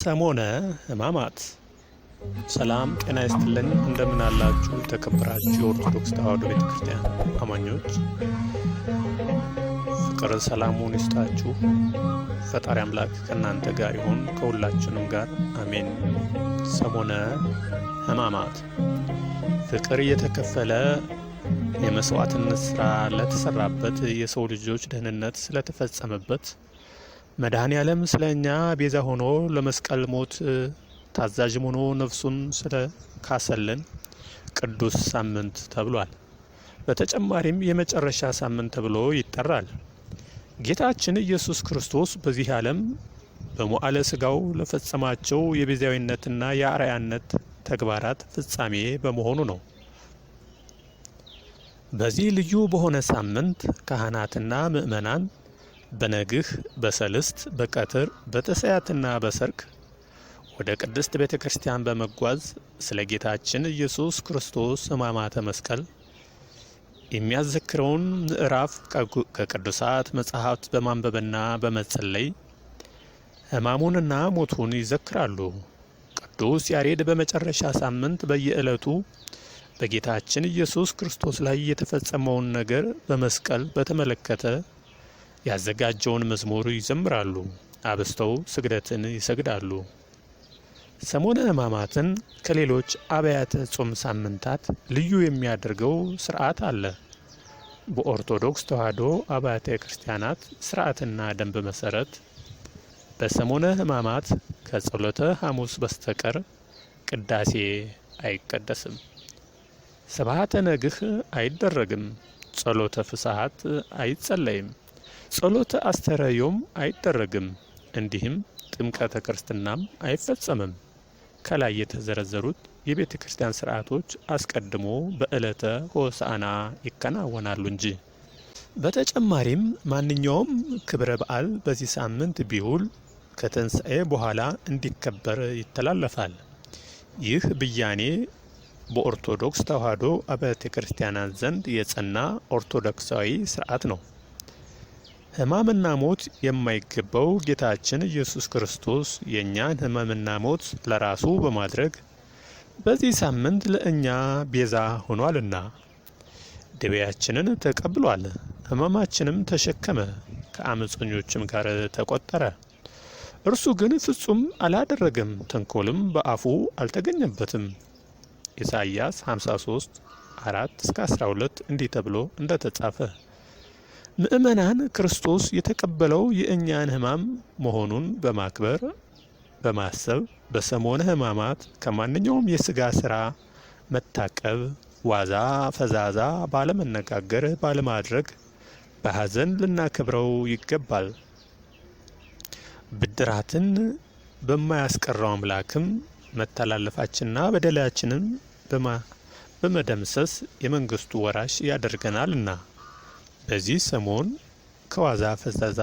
ሰሞነ ሕማማት ሰላም ጤና ይስጥልን። እንደምን አላችሁ የተከበራችሁ የኦርቶዶክስ ተዋሕዶ ቤተክርስቲያን አማኞች፣ ፍቅር ሰላሙን ይስጣችሁ። ፈጣሪ አምላክ ከእናንተ ጋር ይሁን፣ ከሁላችንም ጋር አሜን። ሰሞነ ሕማማት ፍቅር የተከፈለ የመስዋዕትነት ሥራ ለተሰራበት፣ የሰው ልጆች ደህንነት ስለተፈጸመበት፣ መድኃኔ ዓለም ስለ እኛ ቤዛ ሆኖ ለመስቀል ሞት ታዛዥም ሆኖ ነፍሱን ስለ ካሰልን ቅዱስ ሳምንት ተብሏል። በተጨማሪም የመጨረሻ ሳምንት ተብሎ ይጠራል። ጌታችን ኢየሱስ ክርስቶስ በዚህ ዓለም በሞዓለ ሥጋው ለፈጸማቸው የቤዛዊነትና የአርአያነት ተግባራት ፍጻሜ በመሆኑ ነው። በዚህ ልዩ በሆነ ሳምንት ካህናትና ምእመናን በነግህ፣ በሰልስት፣ በቀትር፣ በተስያትና በሰርክ ወደ ቅድስት ቤተ ክርስቲያን በመጓዝ ስለ ጌታችን ኢየሱስ ክርስቶስ ሕማማተ መስቀል የሚያዘክረውን ምዕራፍ ከቅዱሳት መጻሕፍት በማንበብና በመጸለይ ሕማሙንና ሞቱን ይዘክራሉ። ቅዱስ ያሬድ በመጨረሻ ሳምንት በየዕለቱ በጌታችን ኢየሱስ ክርስቶስ ላይ የተፈጸመውን ነገር በመስቀል በተመለከተ ያዘጋጀውን መዝሙር ይዘምራሉ። አብስተው ስግደትን ይሰግዳሉ። ሰሞነ ሕማማትን ከሌሎች አብያተ ጾም ሳምንታት ልዩ የሚያደርገው ስርዓት አለ። በኦርቶዶክስ ተዋሕዶ አብያተ ክርስቲያናት ስርዓትና ደንብ መሰረት በሰሞነ ሕማማት ከጸሎተ ሐሙስ በስተቀር ቅዳሴ አይቀደስም፣ ስብሐተ ነግህ አይደረግም፣ ጸሎተ ፍስሐት አይጸለይም፣ ጸሎተ አስተርእዮም አይደረግም። እንዲህም ጥምቀተ ክርስትናም አይፈጸምም። ከላይ የተዘረዘሩት የቤተ ክርስቲያን ስርዓቶች አስቀድሞ በዕለተ ሆሳዕና ይከናወናሉ እንጂ። በተጨማሪም ማንኛውም ክብረ በዓል በዚህ ሳምንት ቢውል ከትንሣኤ በኋላ እንዲከበር ይተላለፋል። ይህ ብያኔ በኦርቶዶክስ ተዋሕዶ አብያተ ክርስቲያናት ዘንድ የጸና ኦርቶዶክሳዊ ስርዓት ነው። ሕማምና ሞት የማይገባው ጌታችን ኢየሱስ ክርስቶስ የእኛን ሕመምና ሞት ለራሱ በማድረግ በዚህ ሳምንት ለእኛ ቤዛ ሆኗልና ደዌያችንን ተቀብሏል፣ ሕመማችንም ተሸከመ፣ ከአመፀኞችም ጋር ተቆጠረ። እርሱ ግን ፍጹም አላደረገም፣ ተንኮልም በአፉ አልተገኘበትም። ኢሳይያስ 53:4-12 እንዲህ ተብሎ እንደተጻፈ ምእመናን ክርስቶስ የተቀበለው የእኛን ሕማም መሆኑን በማክበር በማሰብ በሰሞነ ሕማማት ከማንኛውም የሥጋ ሥራ መታቀብ፣ ዋዛ ፈዛዛ ባለመነጋገር ባለማድረግ በሐዘን ልናከብረው ይገባል። ብድራትን በማያስቀረው አምላክም መተላለፋችንና በደላችንን በመደምሰስ የመንግስቱ ወራሽ ያደርገናልና በዚህ ሰሞን ከዋዛ ፈዛዛ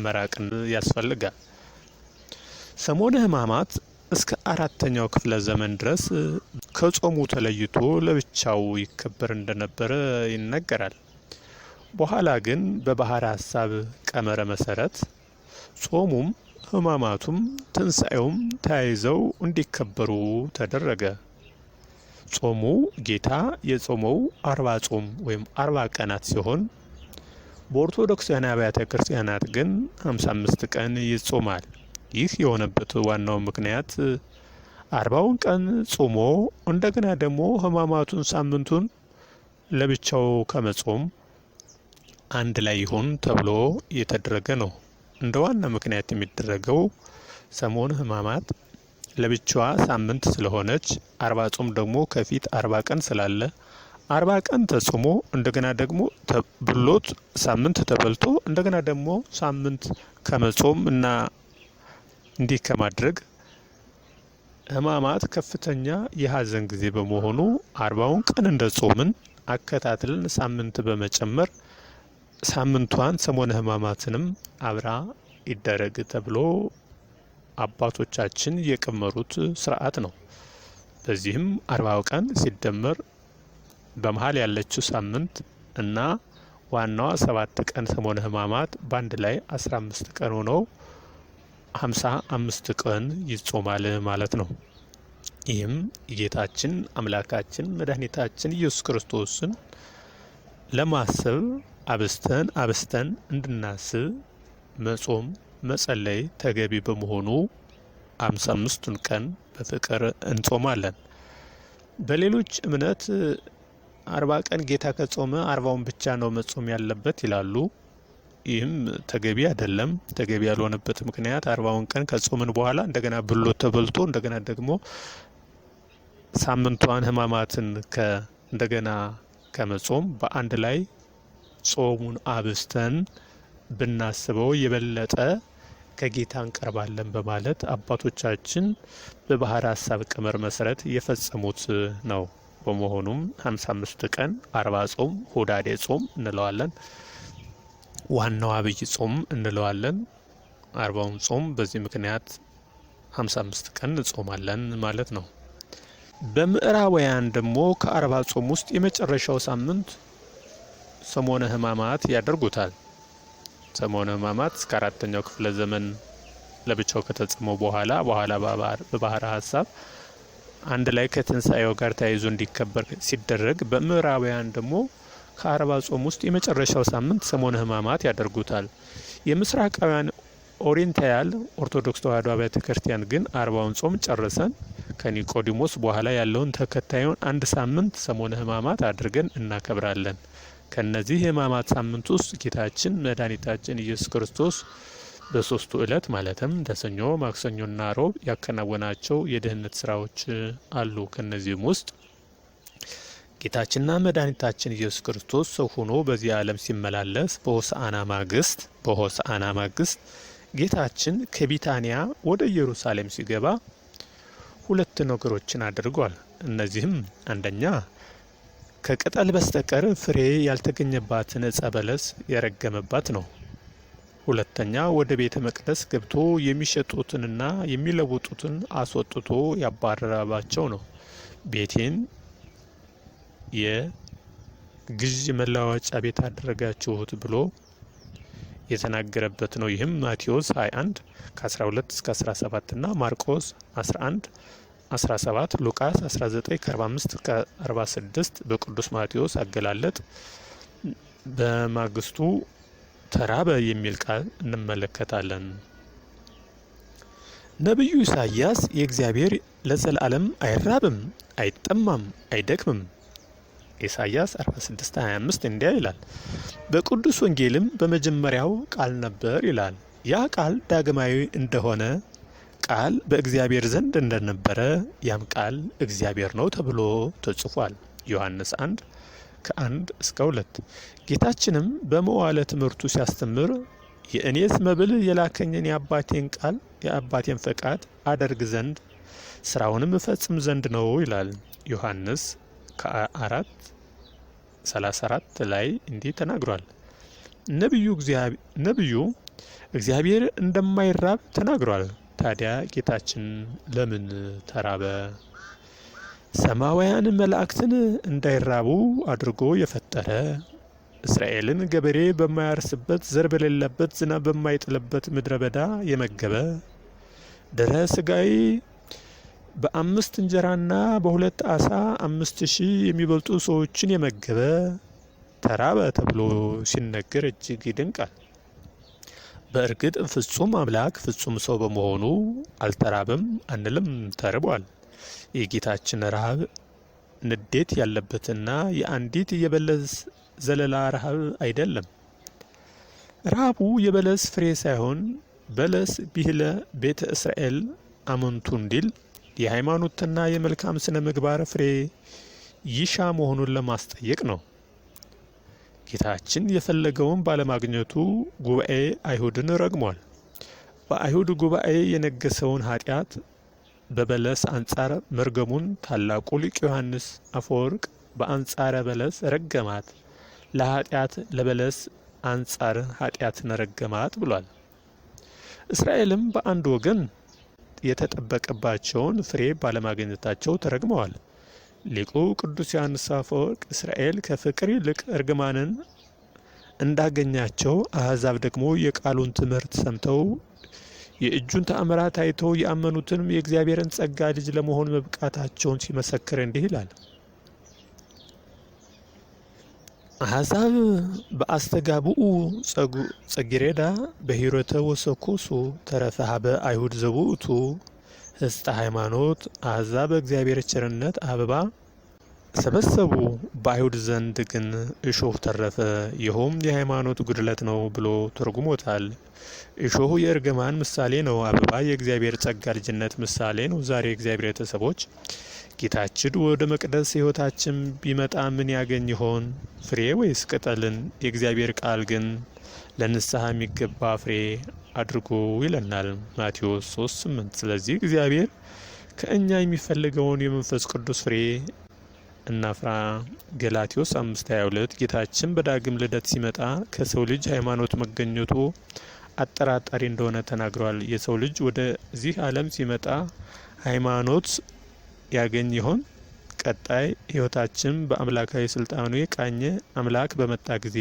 መራቅን ያስፈልጋል። ሰሞነ ሕማማት እስከ 4ኛው ክፍለ ዘመን ድረስ ከጾሙ ተለይቶ ለብቻው ይከበር እንደነበረ ይነገራል። በኋላ ግን በባሕረ ሐሳብ ቀመረ መሰረት ጾሙም ሕማማቱም ትንሣኤውም ተያይዘው እንዲከበሩ ተደረገ። ጾሙ ጌታ የጾመው 40 ጾም ወይም 40 ቀናት ሲሆን በኦርቶዶክሳውያን አብያተ ክርስቲያናት ግን 55 ቀን ይጾማል። ይህ የሆነበት ዋናው ምክንያት 40ውን ቀን ጾሞ እንደገና ደግሞ ሕማማቱን ሳምንቱን ለብቻው ከመጾም አንድ ላይ ይሁን ተብሎ የተደረገ ነው። እንደ ዋና ምክንያት የሚደረገው ሰሞነ ሕማማት ለብቻዋ ሳምንት ስለሆነች 40 ጾም ደግሞ ከፊት 40 ቀን ስላለ 40 ቀን ተጾሞ እንደገና ደግሞ ብሎት ሳምንት ተበልቶ እንደገና ደግሞ ሳምንት ከመጾም እና እንዲህ ከማድረግ ሕማማት ከፍተኛ የሐዘን ጊዜ በመሆኑ 40ውን ቀን እንደ ጾምን አከታትለን ሳምንት በመጨመር ሳምንቷን ሰሞነ ሕማማትንም አብራ ይደረግ ተብሎ አባቶቻችን የቀመሩት ስርዓት ነው። በዚህም 40 ቀን ሲደመር በመሃል ያለችው ሳምንት እና ዋናዋ 7 ቀን ሰሞነ ሕማማት በአንድ ላይ 15 ቀን ሆነው 55 ቀን ይጾማል ማለት ነው። ይህም ጌታችን አምላካችን መድኃኒታችን ኢየሱስ ክርስቶስን ለማሰብ አብስተን እንድናስብ መጾም መጸለይ ተገቢ በመሆኑ 55ቱን ቀን በፍቅር እንጾማለን። በሌሎች እምነት 40 ቀን ጌታ ከጾመ 40ውን ብቻ ነው መጾም ያለበት ይላሉ። ይህም ተገቢ አይደለም። ተገቢ ያልሆነበት ምክንያት 40ውን ቀን ከጾምን በኋላ እንደገና ብሎ ተበልቶ እንደገና ደግሞ ሳምንቷን ሕማማትን እንደገና ከመጾም በአንድ ላይ ጾሙን አብስተን ብናስበው የበለጠ ከጌታ እንቀርባለን በማለት አባቶቻችን በባህር ሐሳብ ቀመር መሰረት የፈጸሙት ነው። በመሆኑም 55 ቀን 40 ጾም ሆዳዴ ጾም እንለዋለን። ዋናው አብይ ጾም እንለዋለን። 40ውን ጾም በዚህ ምክንያት 55 ቀን እንጾማለን ማለት ነው። በምዕራባውያን ደግሞ ከ40 ጾም ውስጥ የመጨረሻው ሳምንት ሰሞነ ሕማማት ያደርጉታል። ሰሞነ ሕማማት እስከ 4ኛው ክፍለ ዘመን ለብቻው ከተጾመው በኋላ በባህረ ሐሳብ አንድ ላይ ከትንሣኤው ጋር ተያይዞ እንዲከበር ሲደረግ፣ በምዕራባውያን ደግሞ ከ40 ጾም ውስጥ የመጨረሻው ሳምንት ሰሞነ ሕማማት ያደርጉታል። የምስራቃውያን ኦሪየንታል ኦርቶዶክስ ተዋሕዶ አብያተ ክርስቲያን ግን 40ውን ጾም ጨርሰን ከኒቆዲሞስ በኋላ ያለውን ተከታዩን አንድ ሳምንት ሰሞነ ሕማማት አድርገን እናከብራለን። ከነዚህ የሕማማት ሳምንት ውስጥ ጌታችን መድኃኒታችን ኢየሱስ ክርስቶስ በ3ቱ ዕለት ማለትም ሰኞ፣ ማክሰኞና ሮብ ያከናወናቸው የድህነት ስራዎች አሉ። ከነዚህም ውስጥ ጌታችንና መድኃኒታችን ኢየሱስ ክርስቶስ ሰው ሆኖ በዚህ ዓለም ሲመላለስ በሆሳዕና ማግስት ጌታችን ከቢታንያ ወደ ኢየሩሳሌም ሲገባ 2 ነገሮችን አድርጓል። እነዚህም አንደኛ ከቅጠል በስተቀር ፍሬ ያልተገኘባትን ዕፀ በለስ የረገመባት ነው። ሁለተኛ ወደ ቤተ መቅደስ ገብቶ የሚሸጡትንና የሚለውጡትን አስወጥቶ ያባረረባቸው ነው። ቤቴን የግዥ መለዋወጫ ቤት አደረጋችሁት ብሎ የተናገረበት ነው። ይህም ማቴዎስ 21 ከ12 እስከ 17 እና ማርቆስ 11 17 ሉቃስ 19 ከ45 እስከ 46 በቅዱስ ማቴዎስ አገላለጥ በማግስቱ ተራበ የሚል ቃል እንመለከታለን። ነቢዩ ኢሳይያስ የእግዚአብሔር ለዘላለም አይራብም፣ አይጠማም፣ አይደክምም ኢሳይያስ 46:25 እንዲያ ይላል። በቅዱስ ወንጌልም በመጀመሪያው ቃል ነበር ይላል። ያ ቃል ዳግማዊ እንደሆነ ቃል በእግዚአብሔር ዘንድ እንደነበረ ያም ቃል እግዚአብሔር ነው ተብሎ ተጽፏል። ዮሐንስ 1 ከ1 እስከ 2። ጌታችንም በመዋዕለ ትምህርቱ ሲያስተምር የእኔስ መብል የላከኝን የአባቴን ፈቃድ አደርግ ዘንድ ስራውንም እፈጽም ዘንድ ነው ይላል። ዮሐንስ ከ4:34 ላይ እንዲህ ተናግሯል። ነቢዩ እግዚአብሔር እንደማይራብ ተናግሯል። ታዲያ ጌታችን ለምን ተራበ? ሰማያውያን መላእክትን እንዳይራቡ አድርጎ የፈጠረ፣ እስራኤልን ገበሬ በማያርስበት ዘር በሌለበት ዝናብ በማይጥልበት ምድረ በዳ የመገበ፣ ድረ ሥጋዊ በ5 እንጀራና በ2 ዓሣ 5000 የሚበልጡ ሰዎችን የመገበ ተራበ ተብሎ ሲነገር እጅግ ይደንቃል። በእርግጥ ፍጹም አምላክ ፍጹም ሰው በመሆኑ አልተራበም አንልም፣ ተርቧል። የጌታችን ረሃብ ንዴት ያለበትና የአንዲት የበለስ ዘለላ ረሃብ አይደለም። ረሃቡ የበለስ ፍሬ ሳይሆን በለስ ቢህለ ቤተ እስራኤል አመንቱ እንዲል የሃይማኖትና የመልካም ስነ ምግባር ፍሬ ይሻ መሆኑን ለማስጠየቅ ነው። ጌታችን የፈለገውን ባለማግኘቱ ጉባኤ አይሁድን ረግሟል። በአይሁድ ጉባኤ የነገሰውን ኃጢአት በበለስ አንጻር መርገሙን ታላቁ ሊቅ ዮሐንስ አፈወርቅ በአንጻረ በለስ ረገማት፣ ለኃጢአት ለበለስ አንጻር ኃጢአትን ረገማት ብሏል። እስራኤልም በአንድ ወገን የተጠበቀባቸውን ፍሬ ባለማግኘታቸው ተረግመዋል። ሊቁ ቅዱስ ዮሐንስ አፈወርቅ እስራኤል ከፍቅር ይልቅ እርግማንን እንዳገኛቸው፣ አሕዛብ ደግሞ የቃሉን ትምህርት ሰምተው የእጁን ተአምራት አይተው ያመኑትንም የእግዚአብሔርን ጸጋ ልጅ ለመሆን መብቃታቸውን ሲመሰክር እንዲህ ይላል። አሕዛብ በአስተጋብኡ ጸጊሬዳ በሂሮተ ወሰኮሱ ተረፈሃ በአይሁድ ዘውእቱ ህስተ ሃይማኖት። አሕዛብ በእግዚአብሔር ቸርነት አበባ ሰበሰቡ፣ በአይሁድ ዘንድ ግን እሾህ ተረፈ። ይኸውም የሃይማኖት ጉድለት ነው ብሎ ተርጉሞታል። እሾሁ የእርግማን ምሳሌ ነው። አበባ የእግዚአብሔር ጸጋ ልጅነት ምሳሌ ነው። ዛሬ እግዚአብሔር ቤተሰቦች ጌታችን ወደ መቅደስ ሕይወታችን ቢመጣ ምን ያገኝ ይሆን? ፍሬ ወይስ ቅጠልን? የእግዚአብሔር ቃል ግን ለንስሐ የሚገባ ፍሬ አድርጎ ይለናል። ማቴዎስ 3:8። ስለዚህ እግዚአብሔር ከእኛ የሚፈልገውን የመንፈስ ቅዱስ ፍሬ እናፍራ። ገላትዮስ 5:22 ጌታችን በዳግም ልደት ሲመጣ ከሰው ልጅ ሃይማኖት መገኘቱ አጠራጣሪ እንደሆነ ተናግሯል። የሰው ልጅ ወደዚህ ዓለም ሲመጣ ሃይማኖት ያገኝ ይሆን? ቀጣይ ሕይወታችን በአምላካዊ ስልጣኑ የቃኘ አምላክ በመጣ ጊዜ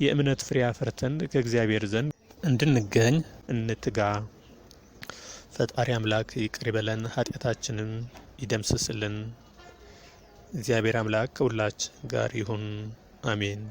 የእምነት ፍሬ አፍርተን ከእግዚአብሔር ዘንድ እንድንገኝ እንትጋ። ፈጣሪ አምላክ ይቅር ይበለን፣ ኃጢአታችንን ይደምስስልን። እግዚአብሔር አምላክ ከሁላችን ጋር ይሁን። አሜን።